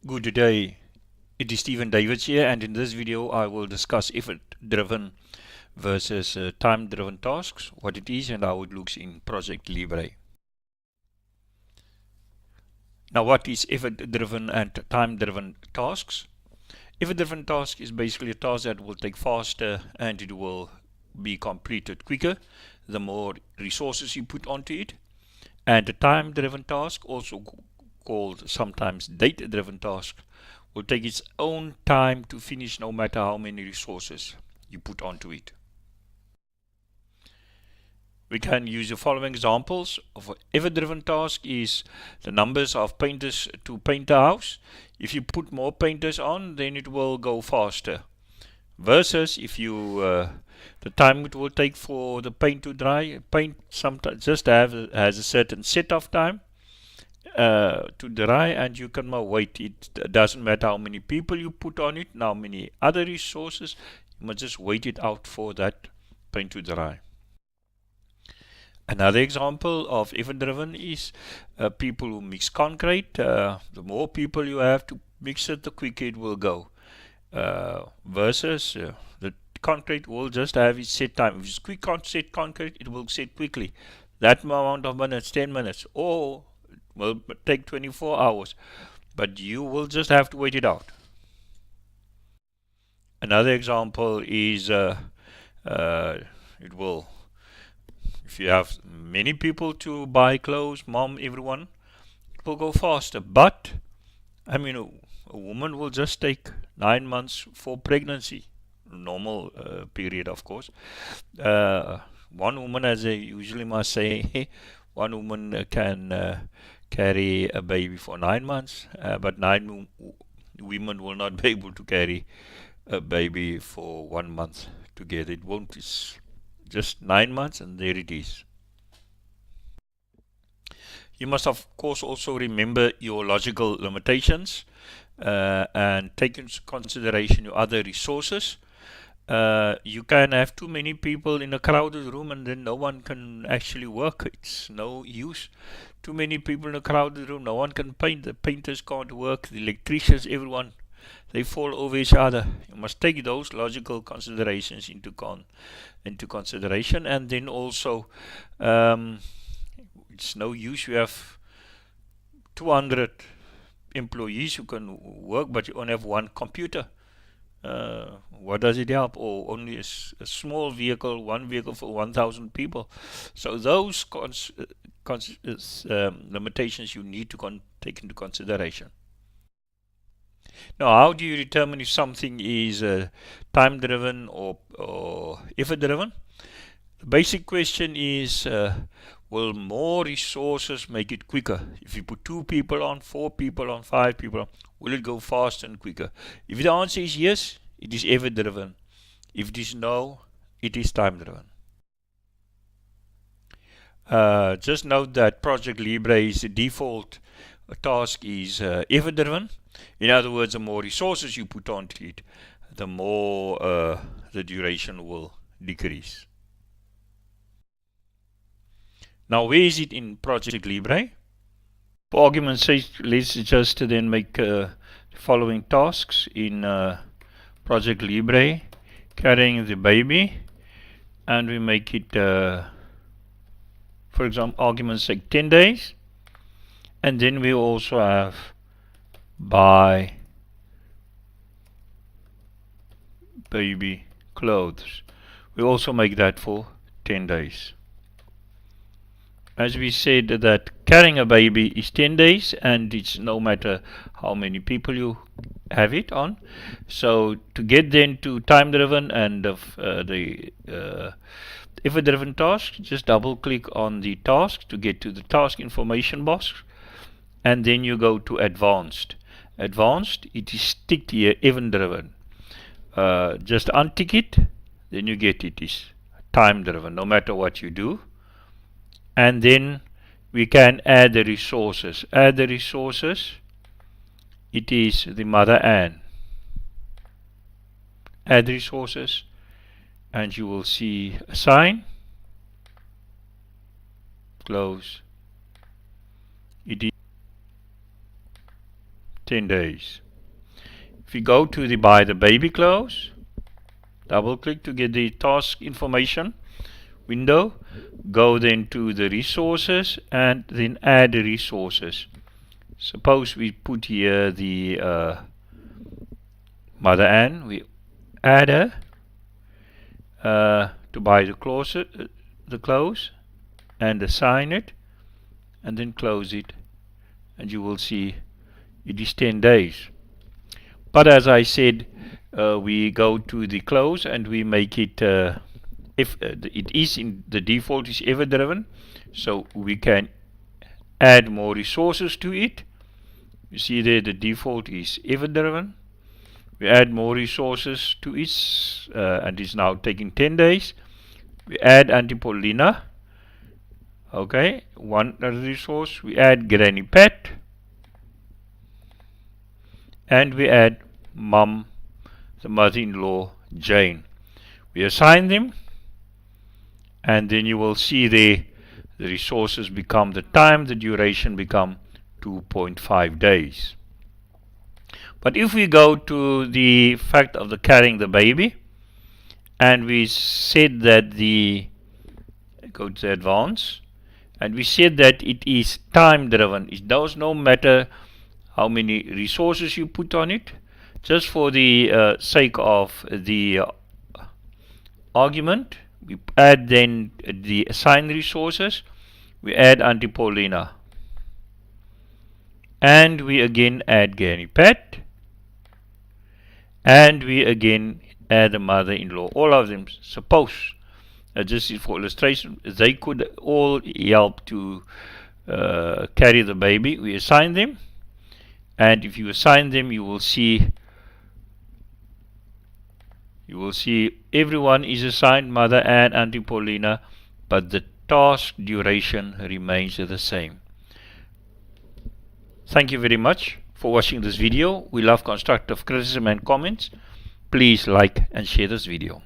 Good day, it is Stephen Davids here, and in this video I will discuss effort-driven versus time-driven tasks, what it is and how it looks in Project Libre. Now, what is effort-driven and time-driven tasks? Effort-driven task is basically a task that will take faster and it will be completed quicker the more resources you put onto it. And a time-driven task, also called sometimes date-driven task, will take its own time to finish no matter how many resources you put onto it. We can use the following examples of an effort-driven task is the numbers of painters to paint a house. If you put more painters on, then it will go faster. Versus if you the time it will take for the paint to dry. Paint sometimes just has a certain set of time to dry, and you can wait. It doesn't matter how many people you put on it, how many other resources. You must just wait it out for that paint to dry. Another example of effort-driven is people who mix concrete. The more people you have to mix it, the quicker it will go. Versus the concrete will just have its set time. If it's quick set concrete, it will set quickly. That amount of minutes, 10 minutes, or will take 24 hours. But you will just have to wait it out. Another example is it will, if you have many people to buy clothes, mom, everyone, it will go faster. But I mean, a woman will just take 9 months for pregnancy, normal period, of course. One woman, as I usually must say, one woman can carry a baby for 9 months, but nine women will not be able to carry a baby for 1 month together. It won't. It's just 9 months, and there it is. You must, of course, also remember your logical limitations and take into consideration your other resources. You can have too many people in a crowded room and then no one can actually work. It's no use. Too many people in a crowded room, no one can paint. The painters can't work, the electricians, everyone, they fall over each other. You must take those logical considerations into consideration. And then also it's no use you have 200 employees who can work but you only have one computer. What does it help? Or only a small vehicle, one vehicle for 1,000 people. So those limitations you need to take into consideration. Now, how do you determine if something is time-driven or effort-driven? The basic question is, will more resources make it quicker? If you put 2 people on, 4 people on, 5 people on, will it go faster and quicker? If the answer is yes, it is effort-driven. If it is no, it is time-driven. Just note that Project Libre's default task is effort-driven. In other words, the more resources you put onto it, the more the duration will decrease. Now, where is it in Project Libre? For argument's sake, let's just then make the following tasks in Project Libre: carrying the baby, and we make it, for example, argument's sake, 10 days. And then we also have buy baby clothes. We also make that for 10 days. As we said, that carrying a baby is 10 days, and it's no matter how many people you have it on. So to get then to time-driven and the effort-driven task, just double-click on the task to get to the task information box, and then you go to advanced. Advanced, it is ticked here, event-driven. Just untick it, then you get it is time-driven, no matter what you do. And then we can add the resources. Add the resources, it is the mother Ann. Add resources, and you will see assign, close. It is 10 days. If you go to the buy the baby clothes, double click to get the task information window, go then to the resources and then add the resources. Suppose we put here the Mother Ann, we add her to buy the clothes and assign it and then close it, and you will see it is 10 days. But as I said, we go to the close and we make it if it is in the default is ever driven, so we can add more resources to it. You see there the default is ever driven. We add more resources to it, and it's now taking 10 days. We add Auntie Paulina. Okay, one other resource. We add Granny Pat, and we add Mum, the mother-in-law Jane. We assign them, and then you will see there the resources become the time, the duration become 2.5 days. But if we go to the fact of the carrying the baby, and we said that go to the advance, and we said that it is time driven. It does no matter how many resources you put on it. Just for the sake of the argument, we add then the assigned resources. We add Auntie Paulina, and we again add Granny Pat, and we again add a mother-in-law. All of them, suppose, just for illustration, they could all help to carry the baby. We assign them, and if you assign them, you will see everyone is assigned Mother Ann, Auntie Paulina, but the task duration remains the same. Thank you very much for watching this video. We love constructive criticism and comments. Please like and share this video.